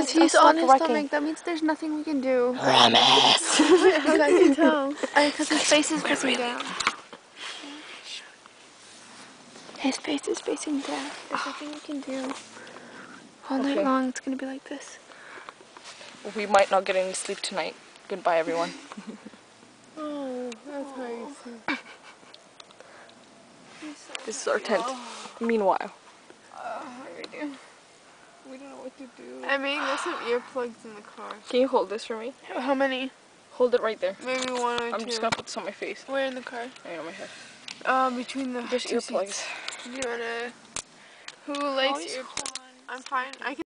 Because he's on his stomach, that means there's nothing we can do. Ramez. How can you tell? Because his face is facing down. His face is facing down. There's nothing we can do. All night long, it's gonna be like this. We might not get any sleep tonight. Goodbye, everyone. Oh, that's nice. This is our tent. Meanwhile. We don't know what to do. I mean, there's some earplugs in the car. Can you hold this for me? How many? Hold it right there. Maybe one or two. I'm just gonna put this on my face. Where in the car? Right on my head. Between the Just earplugs. Do you wanna... Who likes earplugs? I'm fine. I can